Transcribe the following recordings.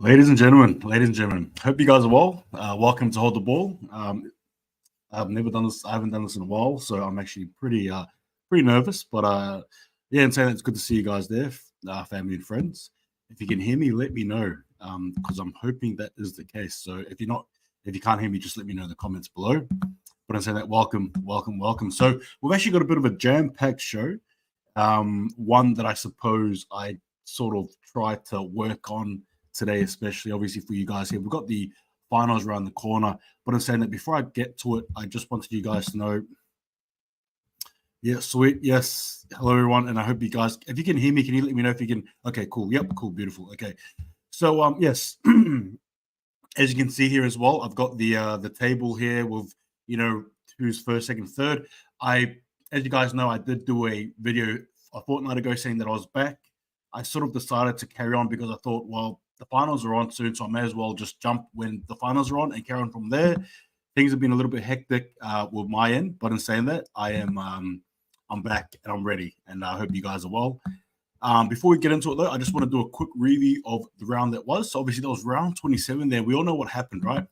Ladies and gentlemen, hope you guys are well. Welcome to Hold the Ball. I've never done this. I haven't done this in a while, so I'm actually pretty nervous. But yeah, and saying that, it's good to see you guys there, family and friends. If you can hear me, let me know, because I'm hoping that is the case. So if you can't hear me, just let me know in the comments below. But I'm saying that, welcome. So we've actually got a bit of a jam-packed show. One that I suppose I sort of tried to work on today, especially obviously for you guys here. We've got the finals around the corner, but I'm saying that before I get to it, I just wanted you guys to know. Yeah, sweet. Yes. Hello, everyone. And I hope you guys, if you can hear me, can you let me know if you can? Okay, cool. Yep, cool. Beautiful. Okay. So, yes, as you can see here as well, I've got the table here with, who's first, second, third. As you guys know, I did do a video a fortnight ago saying that I was back. I sort of decided to carry on because I thought, well, the finals are on soon, so I may as well just jump when the finals are on and carry on from there. Things have been a little bit hectic with my end, but in saying that, I'm back and I'm ready, and I hope you guys are well. Before we get into it, though, I just want to do a quick review of the round that was. So obviously, that was round 27 there. We all know what happened, right?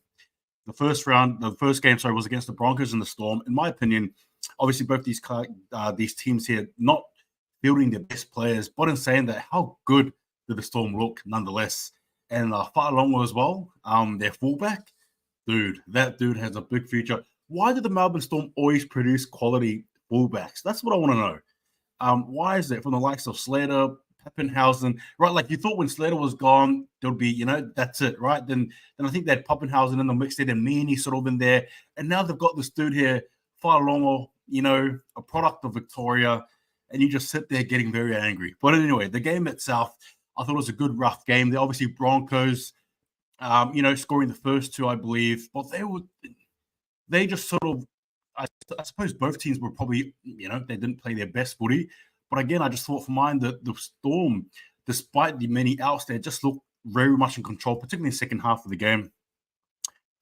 The first game, was against the Broncos and the Storm. In my opinion, obviously, both these teams here not fielding their best players, but in saying that, how good did the Storm look nonetheless? And Fa'alongo as well, their fullback, that dude has a big future. Why did the Melbourne Storm always produce quality fullbacks? That's what I want to know. Why is it from the likes of Slater, Pappenhausen, right? Like, you thought when Slater was gone, there'd be, that's it, right? Then I think they had Pappenhausen in the mix there, and Meany sort of in there. And now they've got this dude here, Fa'alongo, a product of Victoria, and you just sit there getting very angry. But anyway, the game itself, I thought it was a good, rough game. They obviously Broncos, scoring the first two, I believe. But they just sort of, I suppose both teams were probably, they didn't play their best footy. But again, I just thought for mine that the Storm, despite the many outs, they just looked very much in control, particularly in the second half of the game.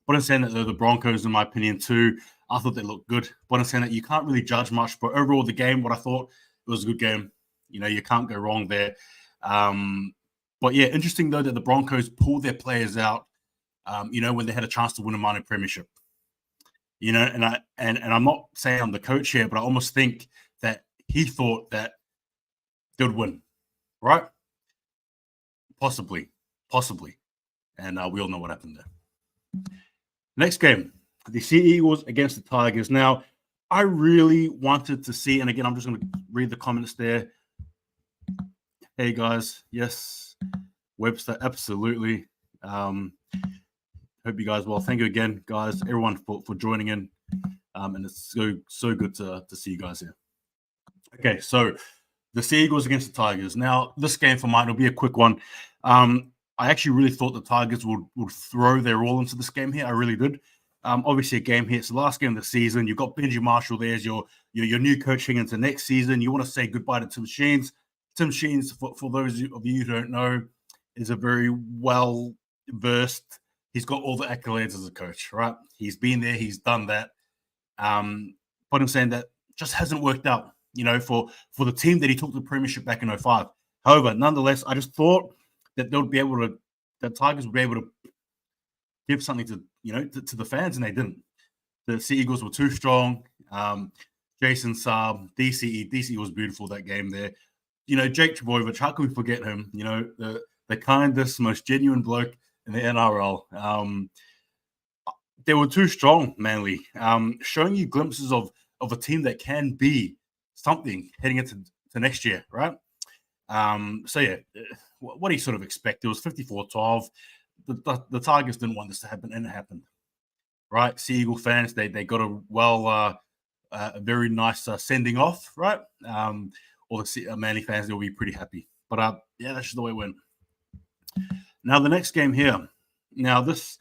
But I'm saying that the Broncos, in my opinion, too, I thought they looked good. But I'm saying that you can't really judge much. But overall, the game, what I thought, it was a good game. You can't go wrong there. But yeah, interesting though that the Broncos pulled their players out, when they had a chance to win a minor premiership. And I'm not saying I'm the coach here, but I almost think that he thought that they would win, right? Possibly. And we all know what happened there. Next game, the Sea Eagles against the Tigers. Now, I really wanted to see, and again, I'm just going to read the comments there. Hey, guys. Yes. Webster, absolutely. Hope you guys well. Thank you again, guys, everyone, for joining in. And it's so good to see you guys here. Okay, so the Sea Eagles against the Tigers. Now, this game for mine will be a quick one. I actually really thought the Tigers would throw their all into this game here. I really did. Obviously, a game here. It's the last game of the season. You've got Benji Marshall there as your new coaching into next season. You want to say goodbye to Tim Sheens. Tim Sheens, for those of you who don't know, is a very well-versed. He's got all the accolades as a coach, right? He's been there. He's done that. But I'm saying that just hasn't worked out, for the team that he took the premiership back in 2005. However, nonetheless, I just thought that the Tigers would be able to give something to the fans, and they didn't. The Sea Eagles were too strong. Jason Saab, DCE was beautiful that game there. Jake Trbojevic, how can we forget him? The kindest, most genuine bloke in the NRL. They were too strong, Manly, showing you glimpses of a team that can be something heading into next year, right? So, yeah, what do you sort of expect? It was 54-12. The Tigers didn't want this to happen, and it happened, right? Sea Eagle fans, they got a very nice sending off, right? All the Manly fans, they'll be pretty happy. But, yeah, that's just the way it went. Now, the next game here. Now, this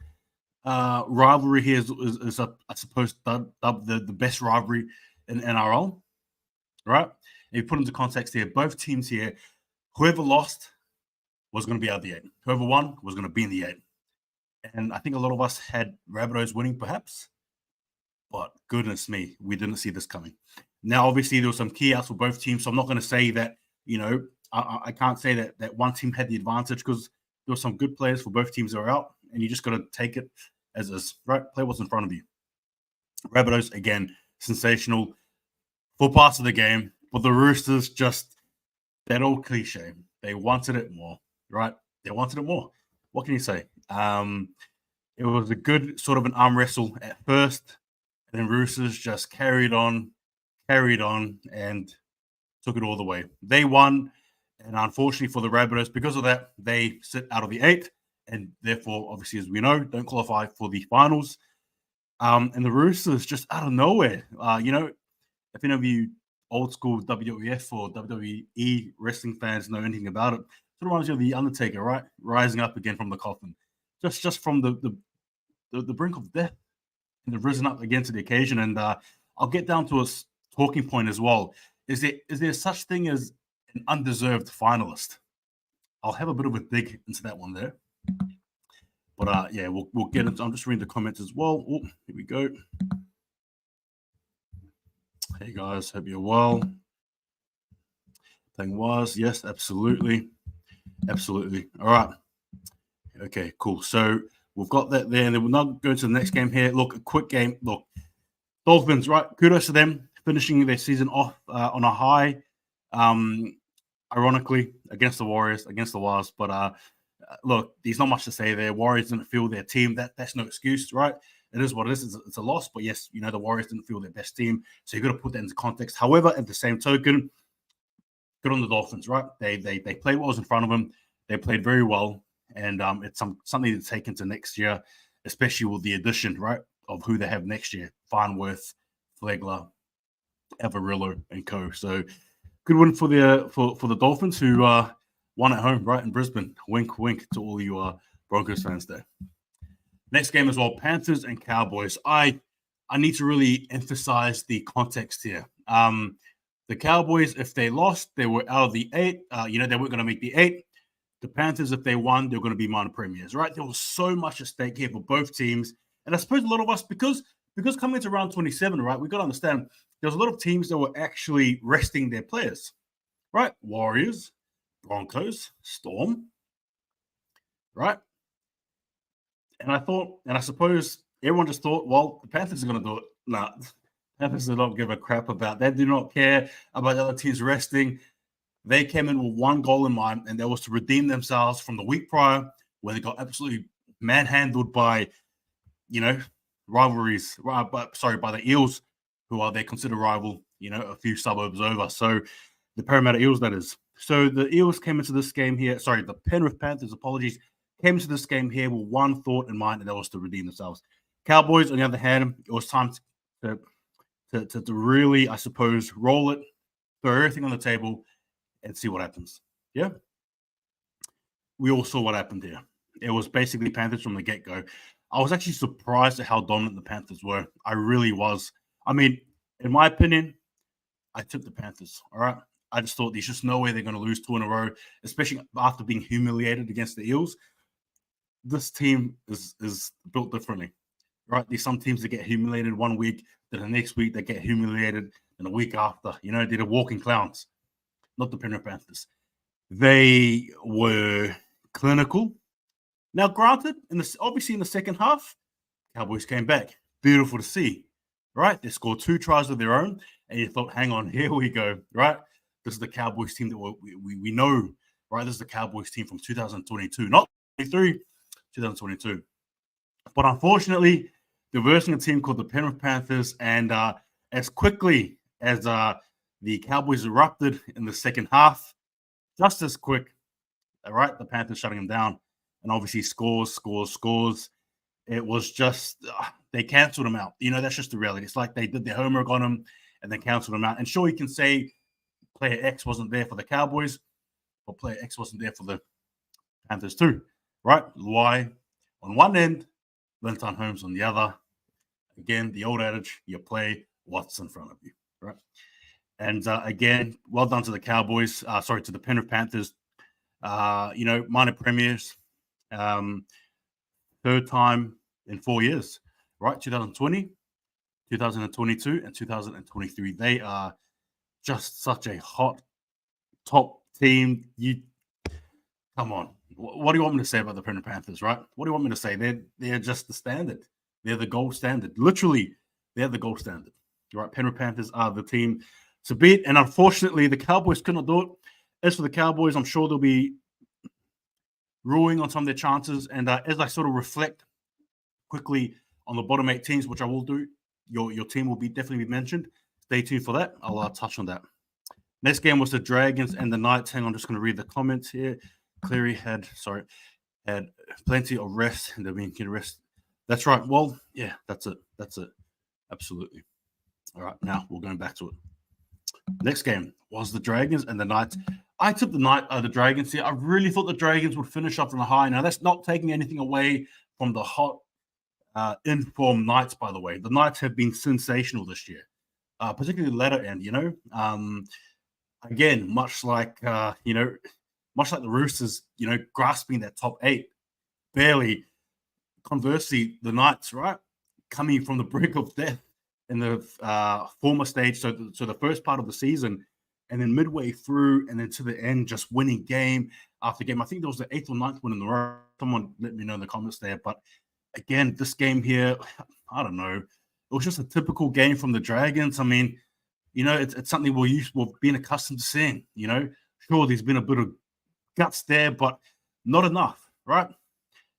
rivalry here is I suppose, dubbed the best rivalry in NRL, right? If you put into context here, both teams here, whoever lost was going to be out of the 8. Whoever won was going to be in the 8. And I think a lot of us had Rabbitohs winning, perhaps. But goodness me, we didn't see this coming. Now, obviously, there were some key outs for both teams, so I'm not going to say that, I can't say that one team had the advantage because there were some good players for both teams that are out, and you just got to take it as is, right? Play what's in front of you. Rabbitohs, again, sensational for parts of the game, but the Roosters just that old cliche. They wanted it more, right? They wanted it more. What can you say? It was a good sort of an arm wrestle at first, and then Roosters just carried on, and took it all the way. They won, and unfortunately for the Rabbitohs, because of that, they sit out of the 8, and therefore, obviously, as we know, don't qualify for the finals. And the Roosters just out of nowhere, if any of you old school WWF or WWE wrestling fans know anything about it, it sort of reminds you of the Undertaker, right? Rising up again from the coffin, just from the brink of death, and they've risen up again to the occasion. And I'll get down to a talking point as well. Is there such thing as an undeserved finalist? I'll have a bit of a dig into that one there. But yeah, we'll get into. I'm just reading the comments as well. Oh, here we go. Hey guys, hope you're well. Thing was, yes, absolutely. All right. Okay, cool. So we've got that there, and then we'll now go to the next game here. Look, a quick game. Look, Dolphins, right? Kudos to them finishing their season off on a high. Ironically, against the Warriors, against the Wasps, but look, there's not much to say there. Warriors didn't feel their team. That's no excuse, right? It is what it is. It's a loss, but yes, the Warriors didn't feel their best team, so you got to put that into context. However, at the same token, good on the Dolphins, right? They played what was in front of them. They played very well, and it's something to take into next year, especially with the addition, right, of who they have next year: Farnworth, Flegler, Avarillo, and co. So good win for the Dolphins, who won at home, right, in Brisbane. Wink, wink to all you Broncos fans there. Next game as well, Panthers and Cowboys. I need to really emphasize the context here. The Cowboys, if they lost, they were out of the 8. They weren't going to make the 8. The Panthers, if they won, they're going to be minor premiers, right? There was so much at stake here for both teams. And I suppose a lot of us, because coming into round 27, right, we got to understand there's a lot of teams that were actually resting their players, right? Warriors, Broncos, Storm, right? And I suppose everyone just thought, well, the Panthers are going to do it. Nah, Panthers do not give a crap about that. They do not care about the other teams resting. They came in with one goal in mind, and that was to redeem themselves from the week prior, where they got absolutely manhandled by, rivalries. By the Eels, who are their considered rival, a few suburbs over. So the Parramatta Eels, that is. So the Eels came into this game here. Sorry, the Penrith Panthers, apologies, came into this game here with one thought in mind, and that was to redeem themselves. Cowboys, on the other hand, it was time to really, I suppose, roll it, throw everything on the table, and see what happens. Yeah? We all saw what happened here. It was basically Panthers from the get-go. I was actually surprised at how dominant the Panthers were. I really was. I mean, in my opinion, I took the Panthers, all right? I just thought there's just no way they're going to lose 2 in a row, especially after being humiliated against the Eels. This team is built differently, right? There's some teams that get humiliated one week, then the next week they get humiliated, and the week after, they're the walking clowns. Not the Penrith Panthers. They were clinical. Now, granted, obviously in the second half, Cowboys came back. Beautiful to see, right? They scored 2 tries of their own, and you thought, hang on, here we go, right? This is the Cowboys team that we know, right? This is the Cowboys team from 2022, not 23, 2022. But unfortunately, they're versing a team called the Penrith Panthers, and as quickly as the Cowboys erupted in the second half, just as quick, all right, the Panthers shutting them down, and obviously scores. It was just, they canceled them out. That's just the reality. It's like they did their homework on them, and they canceled them out. And sure, you can say player X wasn't there for the Cowboys, but player X wasn't there for the Panthers too, right? Why? On one end, Linton Holmes on the other. Again, the old adage, you play what's in front of you, right? And again, well done to the Cowboys. To the Penrith Panthers. Minor premiers. Third time in 4 years, right? 2020, 2022, and 2023. They are just such a hot top team. Come on. what do you want me to say about the Penrith Panthers, right? What do you want me to say? They're just the standard. They're the gold standard. Literally, they're the gold standard, right? Penrith Panthers are the team to beat, and unfortunately, the Cowboys could not do it. As for the Cowboys, I'm sure they'll be ruining on some of their chances. And as I sort of reflect quickly on the bottom 8 teams, which I will do, your team will definitely be mentioned. Stay tuned for that. I'll touch on that. Next game was the Dragons and the Knights. Hang on, I'm just going to read the comments here. Cleary had plenty of rest, and they've been getting rest. That's right. Well, yeah, that's it. Absolutely. All right, now we're going back to it. Next game was the Dragons and the Knights. I took the Dragons here. I really thought the Dragons would finish off on a high. Now, that's not taking anything away from the hot in-form Knights, by the way. The Knights have been sensational this year, particularly the latter end, Again, much like the Roosters, grasping that top 8, barely. Conversely, the Knights, right, coming from the brink of death in the former stage, so the first part of the season, and then midway through and then to the end, just winning game after game. I think there was the 8th or 9th one in the row. Someone let me know in the comments there. But again, this game here, I don't know. It was just a typical game from the Dragons. I mean, it's something we've been accustomed to seeing. Sure, there's been a bit of guts there, but not enough, right?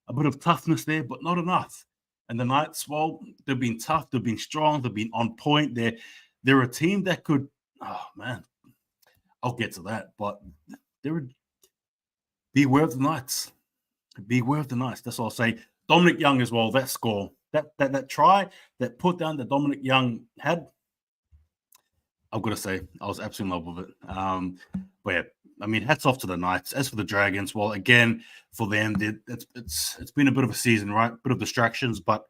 A bit of toughness there, but not enough. And the Knights, well, they've been tough, they've been strong, they've been on point. They're a team that could, oh man, I'll get to that, but beware of the Knights. Beware of the Knights. That's all I'll say. Dominic Young as well, that score, that try, that put down that Dominic Young had, I've got to say, I was absolutely in love with it. But yeah, I mean, hats off to the Knights. As for the Dragons, well, again, for them, it's been a bit of a season, right? Bit of distractions, but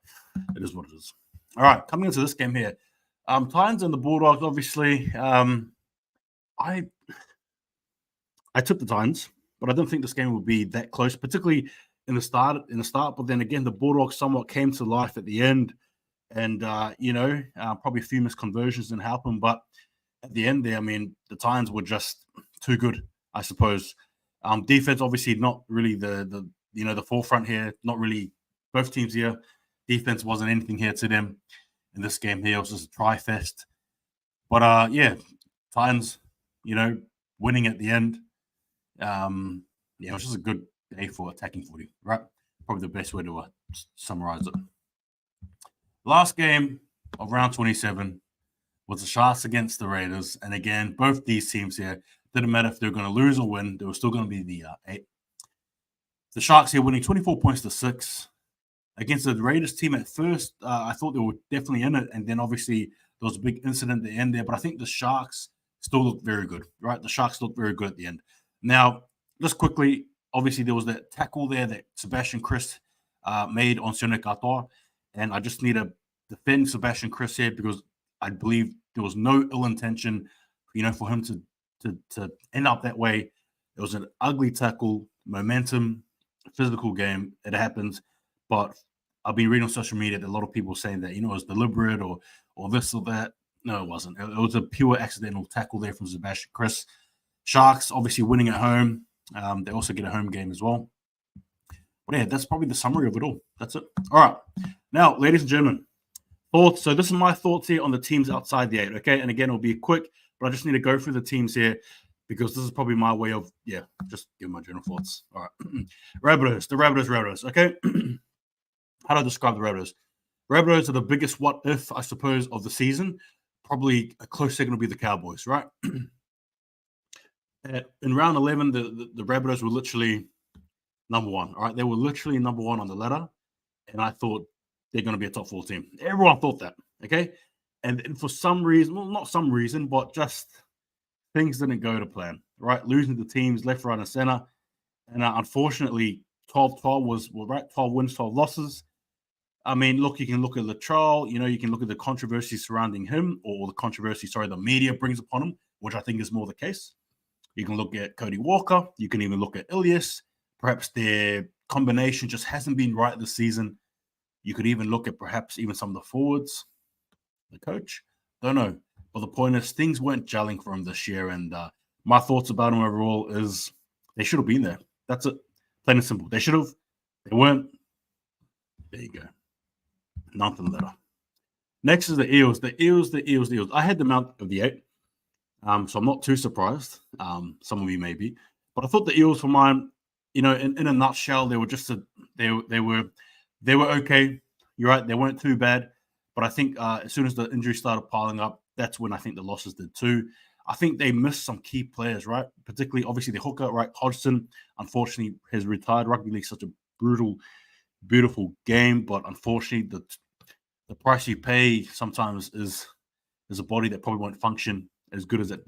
it is what it is. All right, coming into this game here, Titans and the Bulldogs. Obviously, I took the Titans, but I didn't think this game would be that close, particularly in the start. But then again, the Bulldogs somewhat came to life at the end, and probably a few missed conversions didn't help them, but at the end there, I mean, the Titans were just too good, I suppose. Defense, obviously, not really the forefront here. Not really both teams here. Defense wasn't anything here to them in this game here. It was just a try fest. But Titans, winning at the end. It was just a good day for attacking footy, right? Probably the best way to summarize it. Last game of round 27 was the Sharks against the Raiders. And again, both these teams here, didn't matter if they were going to lose or win, they were still going to be the 8. The Sharks here winning 24 points to 6. Against the Raiders team at first, I thought they were definitely in it. And then obviously there was a big incident at the end there. But I think the Sharks still looked very good, right? The Sharks looked very good at the end. Now, just quickly, obviously there was that tackle there that Sebastian Kris made on Sione Katoa. And I just need to defend Sebastian Kris here because I believe there was no ill intention, for him to end up that way. It was an ugly tackle, momentum, physical game. It happens. But I've been reading on social media that a lot of people saying that, it was deliberate or this or that. No, it wasn't. It was a pure accidental tackle there from Sebastian Kris. Sharks obviously winning at home. They also get a home game as well. But yeah, that's probably the summary of it all. That's it. All right. Now, ladies and gentlemen, thoughts. So this is my thoughts here on the teams outside the 8, okay? And again, it'll be quick, but I just need to go through the teams here because this is probably my way of, just give my general thoughts. All right. Rabbitohs, okay? How do I describe the Rabbitohs? Rabbitohs are the biggest what if, I suppose, of the season. Probably a close second will be the Cowboys, right? In round 11, the Rabbitohs were literally number 1, all right? They were literally number 1 on the ladder, and I thought they're going to be a top 4 team. Everyone thought that, okay? And for some reason, well, not some reason, but just things didn't go to plan, right? Losing the teams left, right, and center. And unfortunately, 12-12 was right, 12 wins, 12 losses. I mean, look, you can look at Latrell, you can look at the controversy surrounding him or the controversy, the media brings upon him, which I think is more the case. You can look at Cody Walker. You can even look at Ilias. Perhaps their combination just hasn't been right this season. You could even look at perhaps even some of the forwards, the coach. Don't know. But the point is things weren't gelling for him this year. And my thoughts about him overall is they should have been there. That's it. Plain and simple. They should have. They weren't. There you go. Nothing better. Next is the Eels. The Eels. I had them out of the 8. So I'm not too surprised. Some of you may be. But I thought the Eels, for mine, in a nutshell, they were just they were okay. You're right. They weren't too bad. But I think as soon as the injuries started piling up, that's when I think the losses did too. I think they missed some key players, right? Particularly, obviously, the hooker, right? Hodgson, unfortunately, has retired. Rugby league such a brutal, beautiful game, but unfortunately, the price you pay sometimes is a body that probably won't function as good as it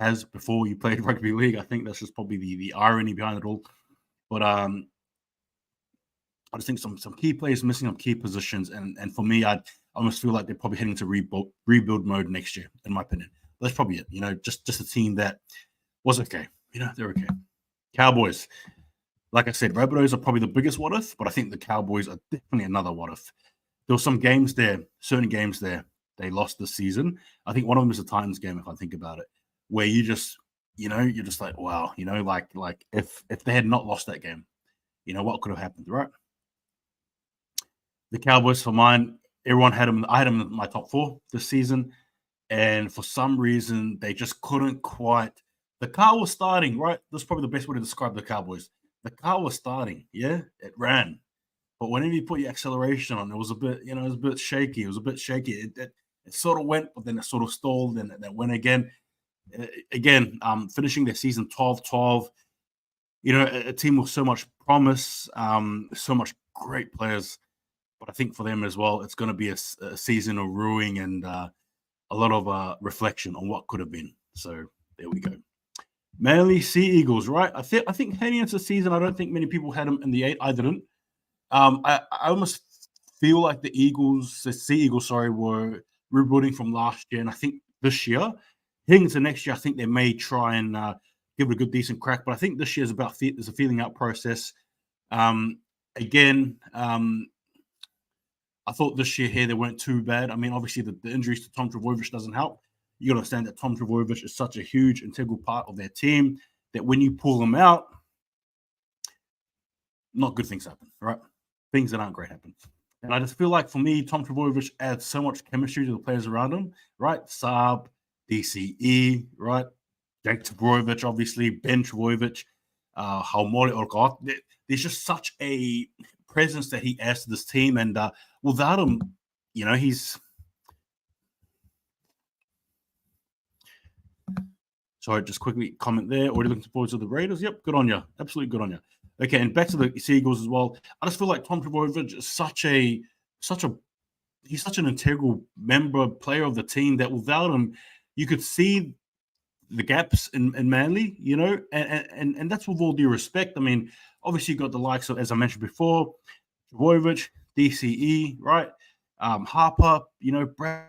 has before you played rugby league. I think that's just probably the irony behind it all. But I just think some key players missing up key positions, and for me, I almost feel like they're probably heading to rebuild mode next year, in my opinion. But that's probably it. Just a team that was okay. They're okay. Cowboys, like I said, Rabbitohs are probably the biggest what if, but I think the Cowboys are definitely another what if. There were some games there, certain games there, they lost this season. I think one of them is the Titans game, if I think about it, where you're just like, wow, like if they had not lost that game, what could have happened, right? The Cowboys, for mine, everyone had them. I had them in my top 4 this season, and for some reason, they just couldn't quite. The car was starting, right? That's probably the best way to describe the Cowboys. The car was starting, yeah, it ran, but whenever you put your acceleration on, it was a bit, it was a bit shaky. It was a bit shaky. It sort of went, but then it sort of stalled, and it went again. Again, finishing their season 12-12. A team with so much promise, so much great players. But I think for them as well, it's going to be a season of ruining and a lot of reflection on what could have been. So there we go. Manly Sea Eagles, right? I think heading into the season, I don't think many people had them in the 8. I didn't. I almost feel like the Sea Eagles, were rebuilding from last year, and I think this year, heading into next year, I think they may try and give it a good, decent crack. But I think this year is there's a feeling out process. Again, I thought this year here they weren't too bad. I mean, obviously the injuries to Tom Trbojevic doesn't help. You got to understand that Tom Trbojevic is such a huge integral part of their team that when you pull them out, not good things happen, right? Things that aren't great happen. And I just feel like for me, Tom Trbojevic adds so much chemistry to the players around him, right? Saab, DCE, right? Jake Trbojevic, obviously, Ben Trbojevic, Haumole Orkot. There's just such a presence that he adds to this team. And without him, he's. Sorry, just quickly comment there. Already looking forward to the Raiders. Yep, good on you. Absolutely good on you. Okay, and back to the Seagulls as well. I just feel like Tom Trbojevic is he's such an integral member, player of the team that without him, you could see the gaps in Manly, and that's with all due respect. I mean, obviously you got the likes of, as I mentioned before, Trbojevic, DCE, right? Harper, Brad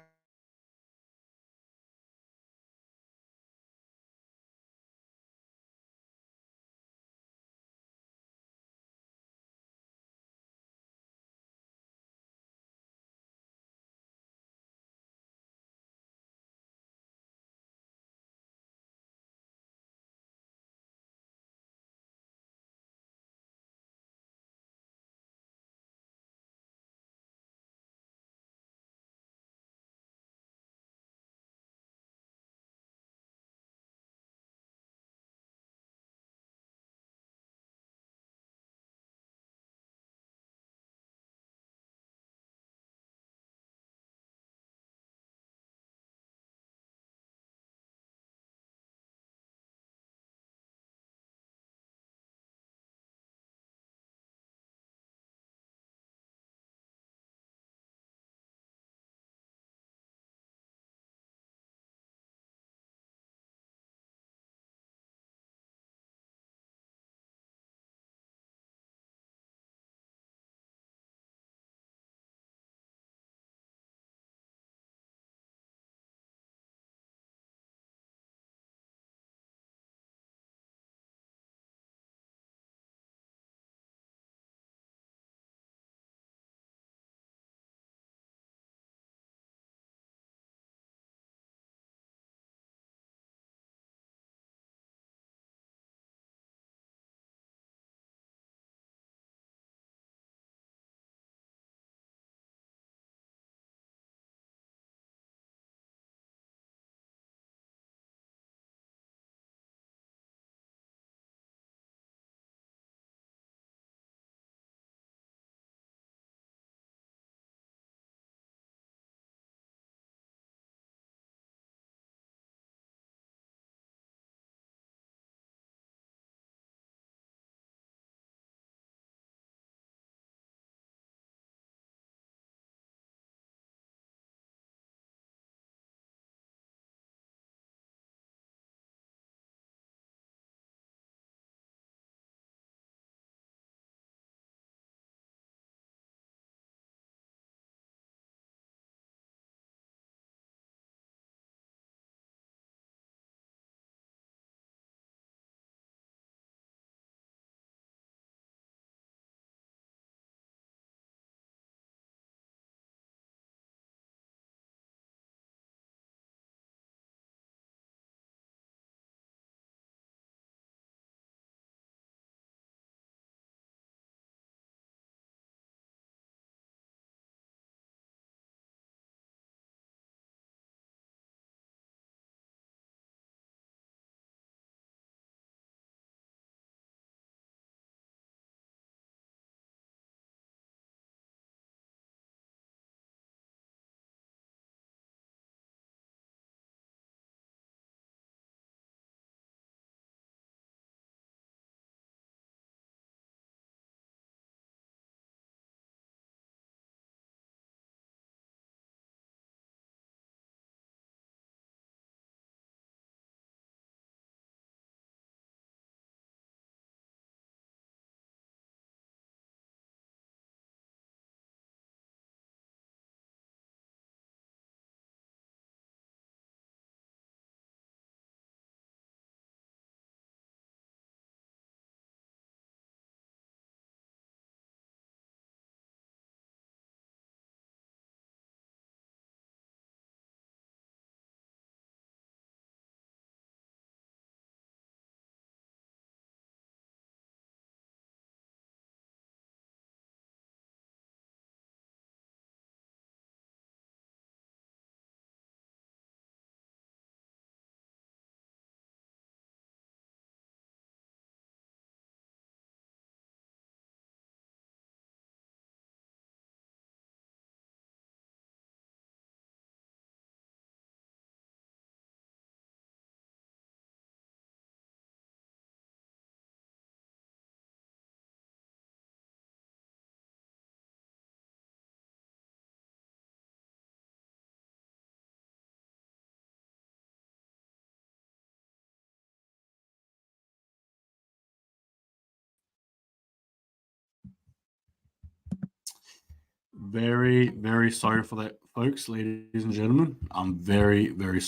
Very, very sorry for that, folks, ladies and gentlemen. I'm very, very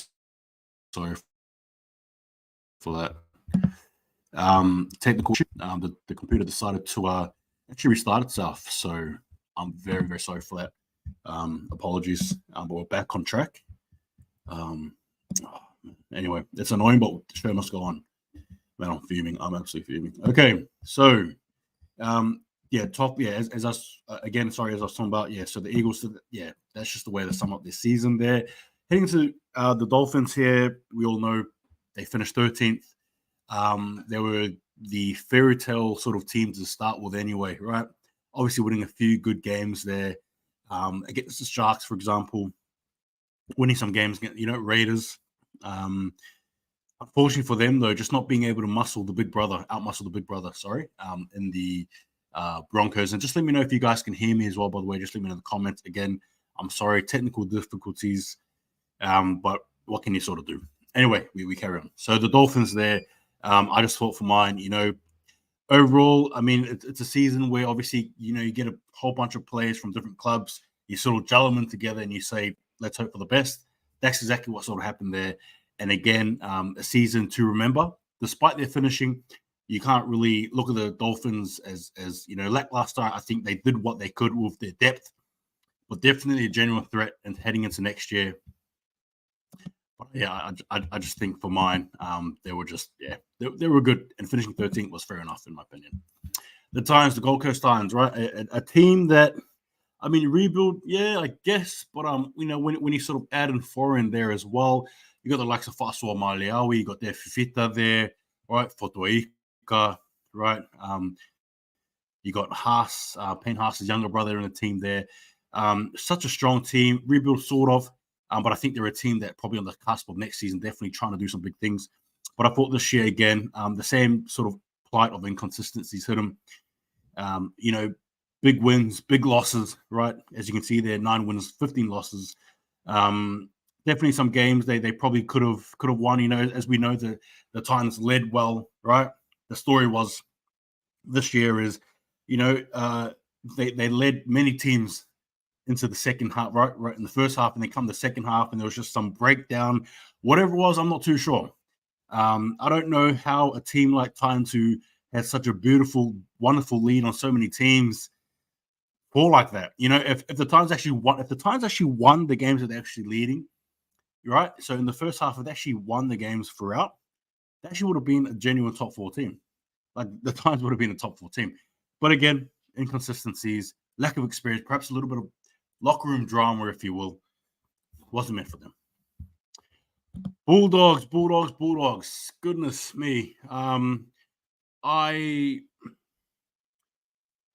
sorry for that. Technical issue. The computer decided to actually restart itself. So I'm very, very sorry for that. Apologies. But we're back on track. Anyway, it's annoying, but the show must go on. Man, I'm fuming. I'm absolutely fuming. Okay, so as I was again, sorry, as I was talking about, so the Eagles, that's just the way to sum up this season there. Heading to the Dolphins here, we all know they finished 13th. They were the fairy tale sort of team to start with anyway, right? Obviously winning a few good games there. Against the Sharks, for example, winning some games, Raiders. Unfortunately for them, though, just not being able to outmuscle the big brother, in the Broncos. And just let me know if you guys can hear me as well, by the way. Just let me know in the comments. Again, I'm sorry, technical difficulties, but what can you sort of do? Anyway, we carry on. So the Dolphins there, I just thought for mine, overall, I mean, it's a season where obviously, you get a whole bunch of players from different clubs. You sort of gel them together and you say, let's hope for the best. That's exactly what sort of happened there. And again, a season to remember. Despite their finishing, you can't really look at the Dolphins as lackluster. I think they did what they could with their depth, but definitely a genuine threat and heading into next year. But yeah, I just think for mine, they were just, they were good. And finishing 13th was fair enough, in my opinion. The Titans, the Gold Coast Titans, right? A team that, I mean, rebuild, I guess. But, when you sort of add in foreign there as well, you got the likes of Fasua Maliawi, you got their Fifita there, right? Fotoika, right? You got Haas, Payne Haas's younger brother in the team there. Such a strong team, rebuild sort of. But I think they're a team that probably on the cusp of next season, definitely trying to do some big things. But I thought this year, again, the same sort of plight of inconsistencies hit them. Big wins, big losses, right? As you can see there, 9 wins, 15 losses. Definitely some games they probably could have won. As we know, the Titans led well, right? The story was this year is, they led many teams into the second half, right in the first half, and they come the second half, and there was just some breakdown. Whatever it was, I'm not too sure. I don't know how a team like Titans, who had such a beautiful, wonderful lead on so many teams, fall like that. If the Titans actually won the games that they're actually leading, right? So in the first half, if they actually won the games throughout, they actually would have been a genuine top 4 team. Like the Titans would have been a top 4 team. But again, inconsistencies, lack of experience, perhaps a little bit of locker room drama, if you will, wasn't meant for them. Bulldogs. Goodness me.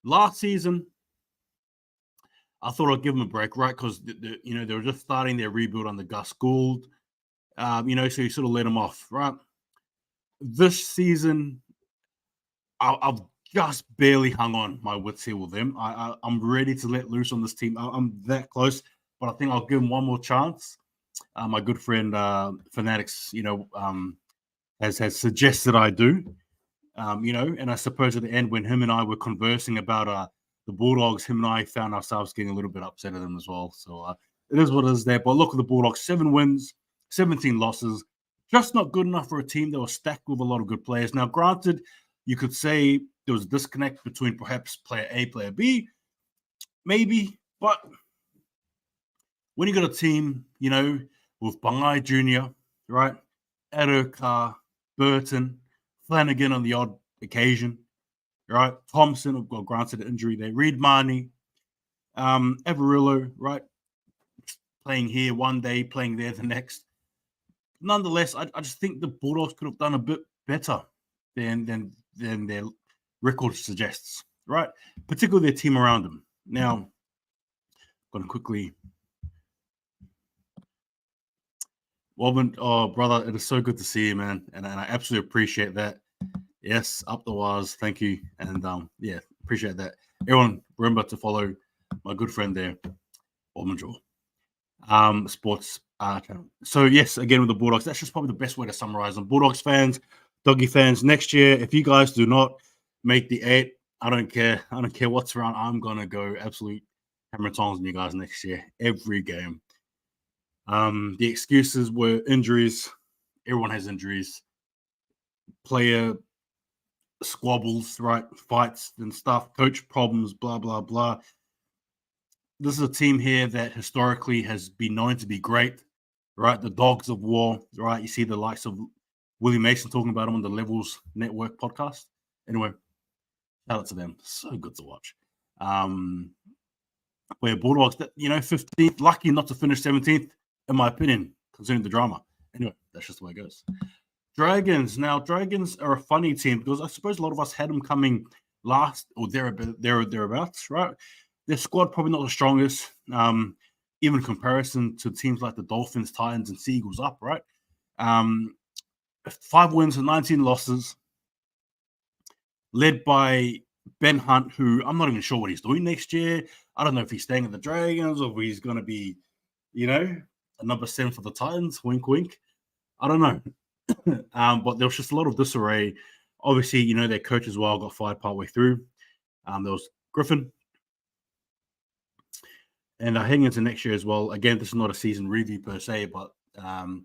Last season, I thought I'd give them a break, right? Because they were just starting their rebuild under Gus Gould. So you sort of let them off, right? This season, I've just barely hung on my wits here with them. I'm ready to let loose on this team. I'm that close, but I think I'll give them one more chance. My good friend Fanatics, has suggested I do. And I suppose at the end when him and I were conversing about the Bulldogs, him and I found ourselves getting a little bit upset at them as well. So it is what it is there. But look at the Bulldogs, 7 wins, 17 losses. Just not good enough for a team that was stacked with a lot of good players. Now, granted, you could say there was a disconnect between perhaps player A, player B, maybe. But when you got a team, with Bangai Jr., right, Adokar, Burton, Flanagan on the odd occasion, right, Thompson, well, granted an injury there, Reed Marnie, Averillo, right, playing here one day, playing there the next. Nonetheless, I just think the Bulldogs could have done a bit better than their record suggests, right? Particularly their team around them. Now, I'm going to quickly. Wobben, oh, brother, it is so good to see you, man. And I absolutely appreciate that. Yes, up the wires. Thank you. And appreciate that. Everyone, remember to follow my good friend there, Wobben Jaw. Sports channel. So, yes, again with the Bulldogs, that's just probably the best way to summarize them. Bulldogs fans, Doggy fans, next year, if you guys do not make the 8, I don't care. I don't care what's around. I'm going to go absolute Hammer tongs on you guys next year, every game. The excuses were injuries. Everyone has injuries. Player squabbles, right? Fights and stuff, coach problems, blah, blah, blah. This is a team here that historically has been known to be great, right? The Dogs of War, right? You see the likes of Willie Mason talking about them on the Levels Network podcast. Anyway, shout out to them. So good to watch. Where Bulldogs, 15th, lucky not to finish 17th, in my opinion, considering the drama. Anyway, that's just the way it goes. Dragons. Now, Dragons are a funny team because I suppose a lot of us had them coming last or thereabouts, right? Their squad probably not the strongest, even in comparison to teams like the Dolphins, Titans, and Seagulls up, right? 5 wins and 19 losses, led by Ben Hunt, who I'm not even sure what he's doing next year. I don't know if he's staying at the Dragons or if he's going to be, a number 7 for the Titans. Wink, wink. I don't know. But there was just a lot of disarray. Obviously, their coach as well got fired partway through. There was Griffin. And heading into next year as well. Again, this is not a season review per se, but it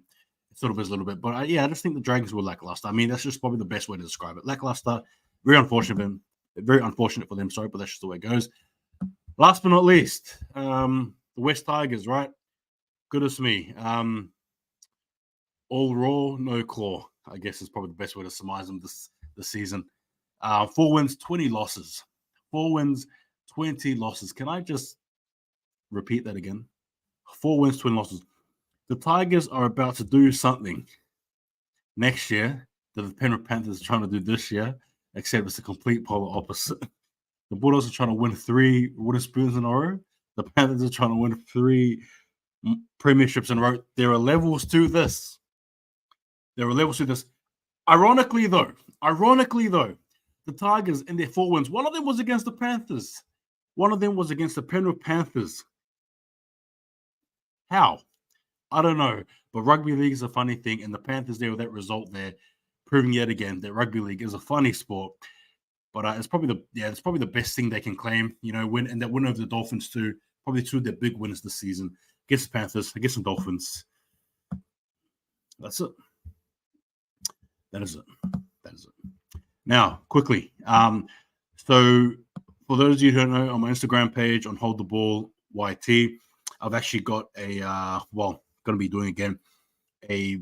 sort of is a little bit. But I just think the Dragons were lackluster. I mean, that's just probably the best way to describe it. Lackluster. Very unfortunate for them. Sorry, but that's just the way it goes. Last but not least, the West Tigers, right? Goodness me. All raw, no claw, I guess is probably the best way to surmise them this season. 4 wins, 20 losses. 4 wins, 20 losses. Can I just repeat that again? 4 wins, 20 losses. The Tigers are about to do something next year that the Penrith Panthers are trying to do this year, except it's the complete polar opposite. The Bulldogs are trying to win 3 wooden spoons in a row. The Panthers are trying to win 3 premierships in a row. There are levels to this. Ironically, though, the Tigers in their 4 wins, one of them was against the Panthers. One of them was against the Penrith Panthers. How? I don't know. But rugby league is a funny thing, and the Panthers there with that result there, proving yet again that rugby league is a funny sport. But it's probably the best thing they can claim. Win and that win over the Dolphins too. Probably 2 of their big wins this season against the Panthers, against the Dolphins. That's it. That is it. Now, quickly. So for those of you who don't know, on my Instagram page on Hold the Ball YT, I've actually got going to be doing again a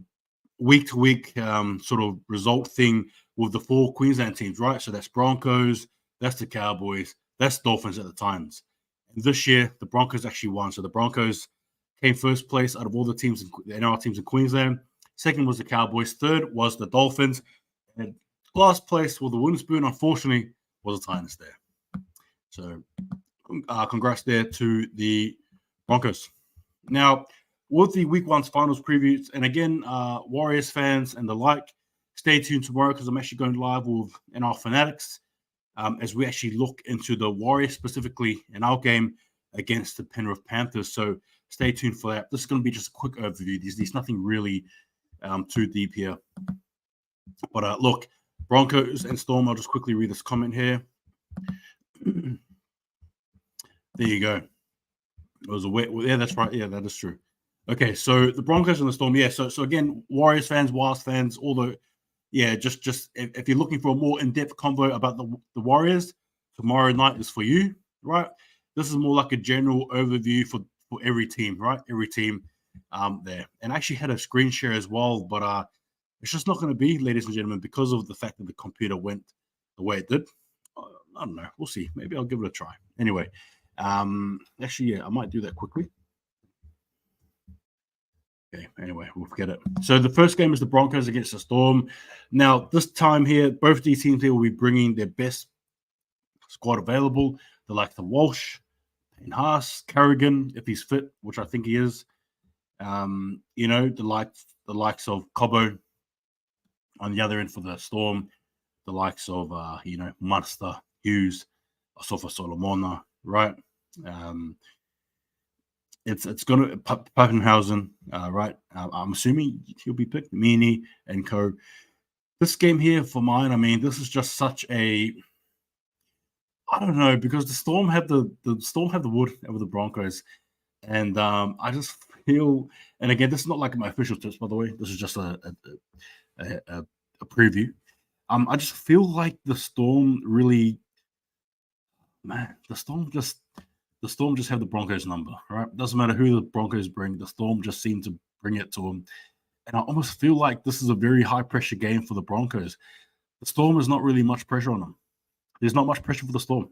week-to-week sort of result thing with the 4 Queensland teams, right? So that's Broncos, that's the Cowboys, that's Dolphins at the Titans. And this year, the Broncos actually won. So the Broncos came first place out of all the teams, the NRL teams in Queensland. Second was the Cowboys. Third was the Dolphins. And last place with the wooden spoon, unfortunately, was the Titans there. So congrats there to the Broncos. Now, with the Week 1's finals previews, and again, Warriors fans and the like, stay tuned tomorrow because I'm actually going live with NRL Fanatics as we actually look into the Warriors specifically in our game against the Penrith Panthers. So stay tuned for that. This is going to be just a quick overview. There's nothing really too deep here. But look, Broncos and Storm, I'll just quickly read this comment here. There you go. It was a wet. Yeah, that's right. Yeah, that is true. Okay, so the Broncos and the Storm. Yeah, so again, Warriors fans, Wasps fans, just if you're looking for a more in-depth convo about the Warriors, tomorrow night is for you, right? This is more like a general overview for every team, right? Every team there. And I actually had a screen share as well, but it's just not going to be, ladies and gentlemen, because of the fact that the computer went the way it did. I don't know. We'll see. Maybe I'll give it a try. Anyway, actually, yeah, I might do that quickly. Okay, anyway, we'll forget it. So the first game is the Broncos against the Storm. Now, this time here, both these teams here will be bringing their best squad available. The likes of Walsh, Payne Haas, Carrigan, if he's fit, which I think he is. The likes of Cobbo on the other end for the Storm. The likes of, Munster, Hughes, Asafa Solomona, right? It's going to Pappenhausen, right? I'm assuming he'll be picked, Meany and co. This game here for mine, I mean, this is just such a. I don't know, because the Storm have the wood over the Broncos, and I just feel. And again, this is not like my official tips, by the way. This is just a preview. I just feel like the Storm really, man. The Storm just have the Broncos number, right? Doesn't matter who the Broncos bring, the Storm just seem to bring it to them. And I almost feel like this is a very high pressure game for the Broncos. The Storm is not really much pressure on them. There's not much pressure for the Storm.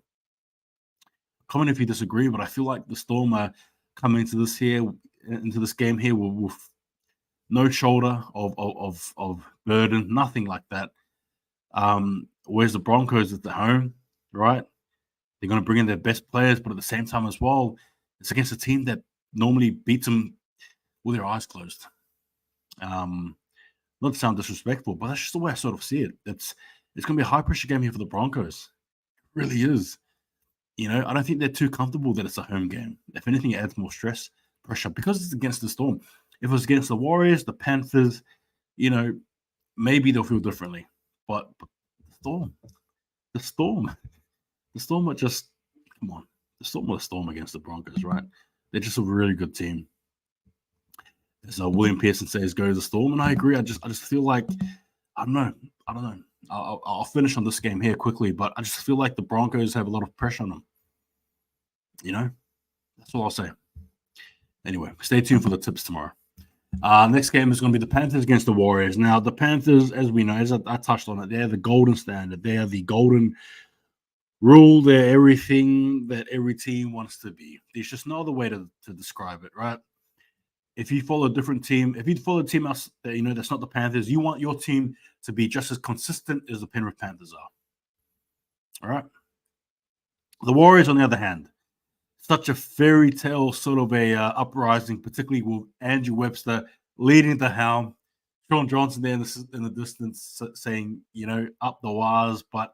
Comment if you disagree, but I feel like the Storm are coming into this game here with no shoulder of burden, nothing like that. Whereas the Broncos at the home, right? They're going to bring in their best players, but at the same time as well, it's against a team that normally beats them with their eyes closed. Not to sound disrespectful, but that's just the way I sort of see it. It's going to be a high pressure game here for the Broncos. It really is. You know, I don't think they're too comfortable that it's a home game. If anything, it adds more stress, pressure, because it's against the Storm. If it was against the Warriors, the Panthers, you know, maybe they'll feel differently. But the Storm are just, come on. The Storm are the Storm against the Broncos, right? They're just a really good team. As William Pearson says, go to the Storm. And I agree. I just feel like, I don't know. I'll finish on this game here quickly, but I just feel like the Broncos have a lot of pressure on them. You know, that's all I'll say. Anyway, stay tuned for the tips tomorrow. Next game is going to be the Panthers against the Warriors. Now, the Panthers, as we know, as I touched on it, they're the golden standard. They are the golden rule. They're everything that every team wants to be. There's just no other way to describe it, right? If you follow a different team, if you follow a team else, you know, that's not the Panthers, you want your team to be just as consistent as the Penrith Panthers are. All right? The Warriors, on the other hand, such a fairy tale sort of a uprising, particularly with Andrew Webster leading the helm. Sean Johnson there in the distance saying, you know, up the wires. But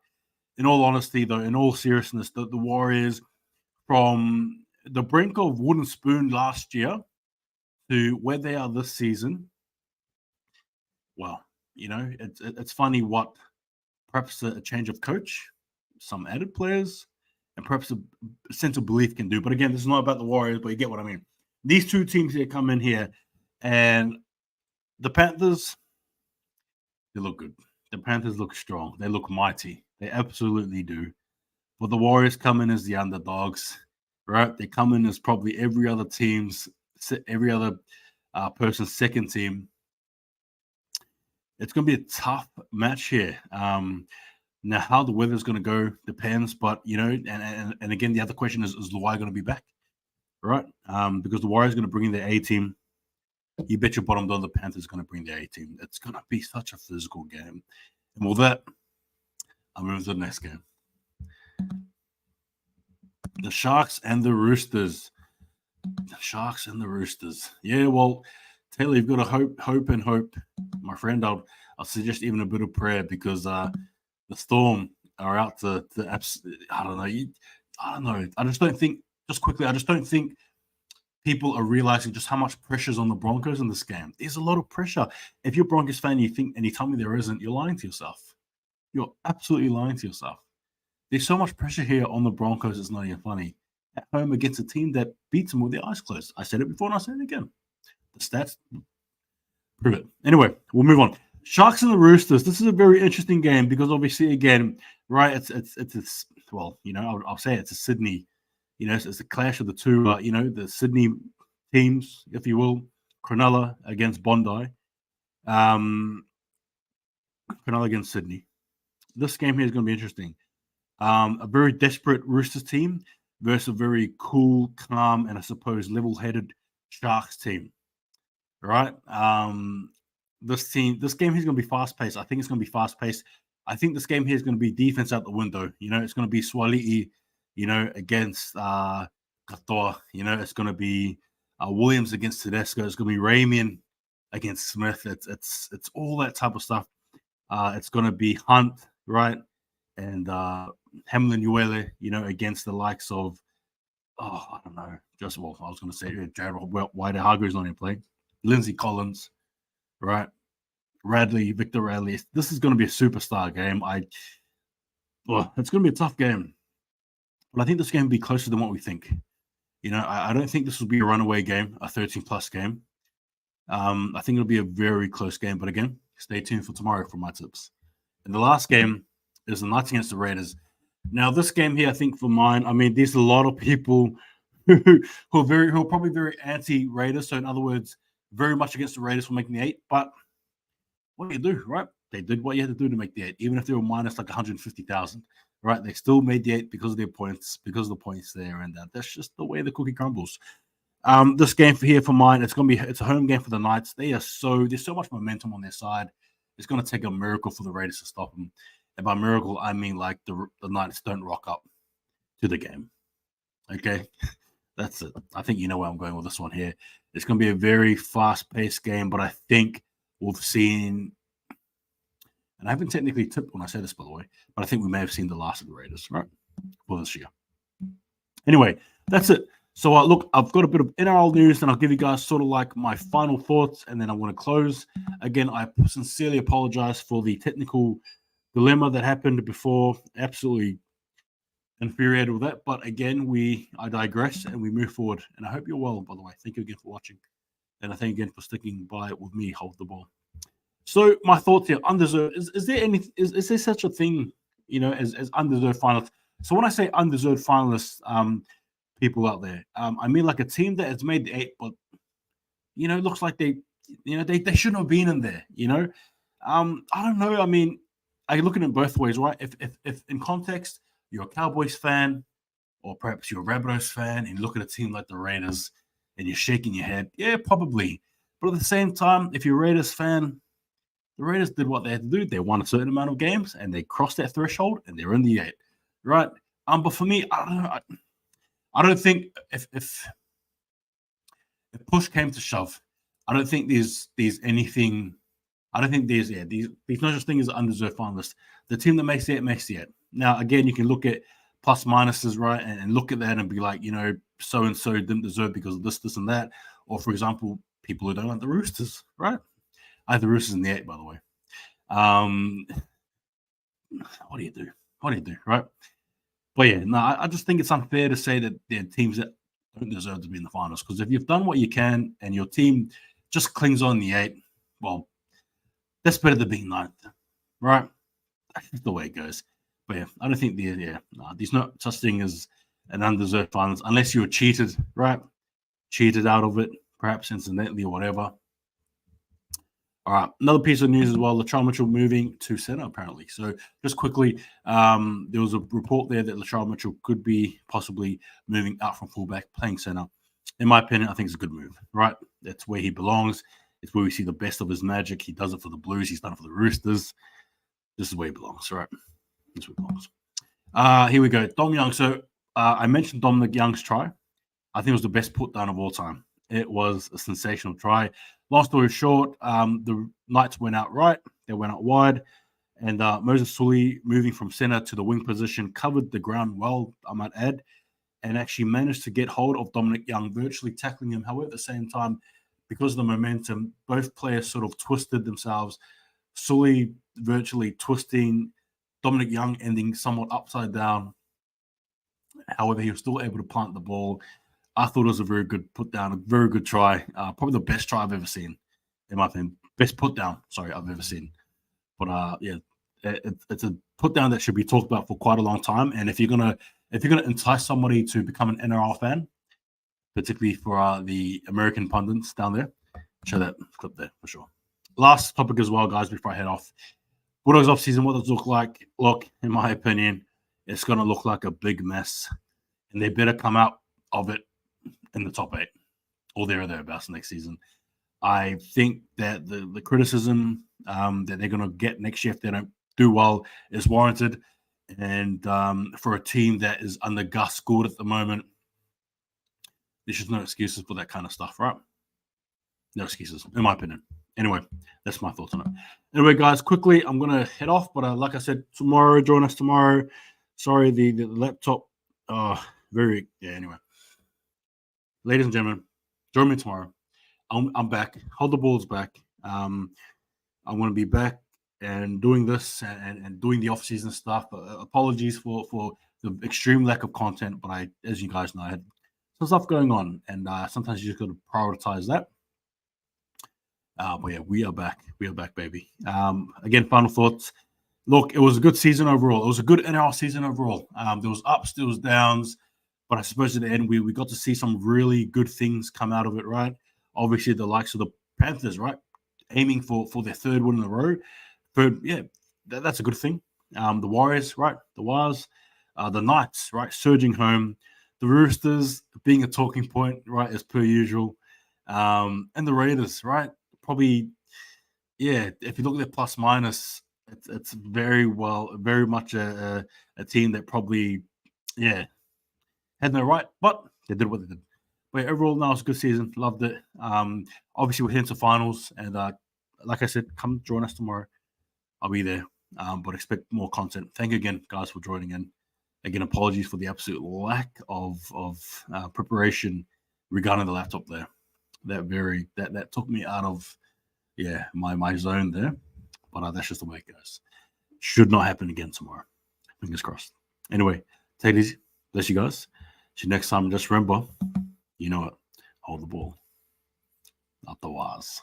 in all honesty, though, in all seriousness, the Warriors, from the brink of wooden spoon last year to where they are this season, well, you know, it's funny what perhaps a change of coach, some added players, and perhaps a sense of belief can do. But again, this is not about the Warriors, but you get what I mean. These two teams here come in here, and the Panthers, they look good. The Panthers look strong. They look mighty. They absolutely do. But the Warriors come in as the underdogs, right? They come in as probably every other person's second team. It's going to be a tough match here. Now, how the weather's going to go depends, but, you know, and again, the other question is Luai going to be back, right? Because the Warriors are going to bring in their A-team. You bet your bottom dollar the Panthers are going to bring their A-team. It's going to be such a physical game. And with that, I'll move to the next game. The Sharks and the Roosters. The Sharks and the Roosters. Yeah, well, Taylor, you've got to hope. My friend, I'll suggest even a bit of prayer, because the Storm are out to I don't know. I just don't think people are realizing just how much pressure is on the Broncos in this game. There's a lot of pressure. If you're a Broncos fan and you tell me there isn't, you're lying to yourself. You're absolutely lying to yourself. There's so much pressure here on the Broncos, it's not even funny. At home against a team that beats them with their eyes closed. I said it before and I'll say it again. The stats prove it. Anyway, we'll move on. Sharks and the Roosters. This is a very interesting game because obviously, again, right, it's well, you know, I'll say it's a Sydney, you know, it's a clash of the two, you know, the Sydney teams, if you will. Cronulla against Bondi. Cronulla against Sydney. This game here is going to be interesting. A very desperate Roosters team versus a very cool, calm, and I suppose level-headed Sharks team. Right? This game here is going to be fast-paced. I think it's going to be fast-paced. I think this game here is going to be defense out the window. You know, it's going to be Swali'i, you know, against Katoa. You know, it's going to be Williams against Tedesco. It's going to be Ramian against Smith. It's all that type of stuff. It's going to be Hunt, right? And Hamlin Uele, you know, against the likes of, I don't know. I was going to say Jared White-Hargreaves not even playing. Lindsay Collins, right? Victor Radley. This is going to be a superstar game. It's going to be a tough game. But I think this game will be closer than what we think. I don't think this will be a runaway game, a 13-plus game. I think it'll be a very close game. But again, stay tuned for tomorrow for my tips. And the last game is the Knights against the Raiders. Now, this game here, I think for mine, I mean, there's a lot of people who are probably very anti-Raiders. So in other words, very much against the Raiders for making the 8. But what do you do, right? They did what you had to do to make the 8, even if they were minus like 150,000, right? They still made the 8 because of their points, because of the points there, and that's just the way the cookie crumbles. This game for mine, it's a home game for the Knights. There's so much momentum on their side. It's going to take a miracle for the Raiders to stop them. And by miracle, I mean like the Knights don't rock up to the game. Okay, that's it. I think you know where I'm going with this one here. It's going to be a very fast-paced game, but I think we've seen, and I haven't technically tipped when I say this, by the way, but I think we may have seen the last of the Raiders, right, for this year. Anyway, that's it. So, look, I've got a bit of NRL news, and I'll give you guys sort of like my final thoughts, and then I want to close. Again, I sincerely apologize for the technical dilemma that happened before. Absolutely infuriated with that. But again, I digress, and we move forward. And I hope you're well, by the way. Thank you again for watching. And I thank you again for sticking by with me, Hold the Ball. So, my thoughts here, undeserved. Is there such a thing, as undeserved finalists? So, when I say undeserved finalists, people out there, I mean like a team that has made the 8, but it looks like they shouldn't have been in there. I don't know. I mean, I look at it both ways, right? If in context you're a Cowboys fan, or perhaps you're a Rabbitohs fan, and you look at a team like the Raiders, and you're shaking your head, yeah, probably. But at the same time, if you're a Raiders fan, the Raiders did what they had to do. They won a certain amount of games, and they crossed that threshold, and they're in the 8, right? But for me, I don't know. I don't think if push came to shove, I don't think there's anything. I don't think there's no such thing as an undeserved finalist. The team that makes the 8 makes the 8. Now, again, you can look at plus minuses, right, and look at that and be like, so and so didn't deserve because of this, and that. Or, for example, people who don't like the Roosters, right? I have the Roosters in the 8, by the way. What do you do? What do you do, right? But yeah, no, I just think it's unfair to say that there are teams that don't deserve to be in the finals. Because if you've done what you can and your team just clings on the 8, well, that's better than being 9th, right? That's just the way it goes. But yeah, I don't think there's no such thing as an undeserved finals unless you were cheated, right? Cheated out of it, perhaps incidentally or whatever. All right, another piece of news as well, Latrell Mitchell moving to center, apparently. So just quickly, there was a report there that Latrell Mitchell could be possibly moving out from fullback, playing center. In my opinion, I think it's a good move, right? That's where he belongs. It's where we see the best of his magic. He does it for the Blues. He's done it for the Roosters. This is where he belongs, right? This is where he belongs. Here we go. Dom Young. So I mentioned Dominic Young's try. I think it was the best put down of all time. It was a sensational try. Long story short, the Knights went out right. They went out wide. And Moses Sully, moving from center to the wing position, covered the ground well, I might add, and actually managed to get hold of Dominic Young, virtually tackling him. However, at the same time, because of the momentum, both players sort of twisted themselves. Sully virtually twisting, Dominic Young ending somewhat upside down. However, he was still able to plant the ball. I thought it was a very good put down, a very good try. Probably the best try I've ever seen, in my opinion. Best put down, I've ever seen. But it's a put down that should be talked about for quite a long time. And if you're gonna entice somebody to become an NRL fan, particularly for the American pundits down there, show that clip there for sure. Last topic as well, guys, before I head off. Bulldogs offseason, what does it look like? Look, in my opinion, it's going to look like a big mess. And they better come out of it in the top 8 or there or thereabouts next season. I think that the criticism that they're going to get next year if they don't do well is warranted. And for a team that is under Gus Gould at the moment, there's just no excuses for that kind of stuff, right? No excuses, in my opinion. Anyway, that's my thoughts on it. Anyway, guys, quickly, I'm going to head off. But like I said, join us tomorrow. Sorry, the laptop. Anyway. Ladies and gentlemen, join me tomorrow. I'm back. Hold the Balls back. I'm going to be back and doing this and doing the off-season stuff. Apologies for the extreme lack of content. But as you guys know, I had some stuff going on, and sometimes you just got to prioritize that. But yeah, we are back. We are back, baby. Again, final thoughts. Look, it was a good season overall. It was a good NRL season overall. There was ups, there was downs, but I suppose at the end we got to see some really good things come out of it, right? Obviously, the likes of the Panthers, right, aiming for their third win in a row. But yeah, that's a good thing. The Warriors, right, the Wars, the Knights, right, surging home. The Roosters being a talking point, right, as per usual, and the Raiders, right, probably, yeah. If you look at their plus minus, it's very much a team that probably, yeah, had no right, but they did what they did. But yeah, overall, now it's a good season. Loved it. Obviously, we're heading to finals, and like I said, come join us tomorrow. I'll be there, but expect more content. Thank you again, guys, for joining in. Again, apologies for the absolute lack of preparation regarding the laptop there. That took me out of my zone there. But that's just the way it goes. Should not happen again tomorrow. Fingers crossed. Anyway, take it easy. Bless you guys. See you next time. Just remember, you know it. Hold the ball. Not the wires.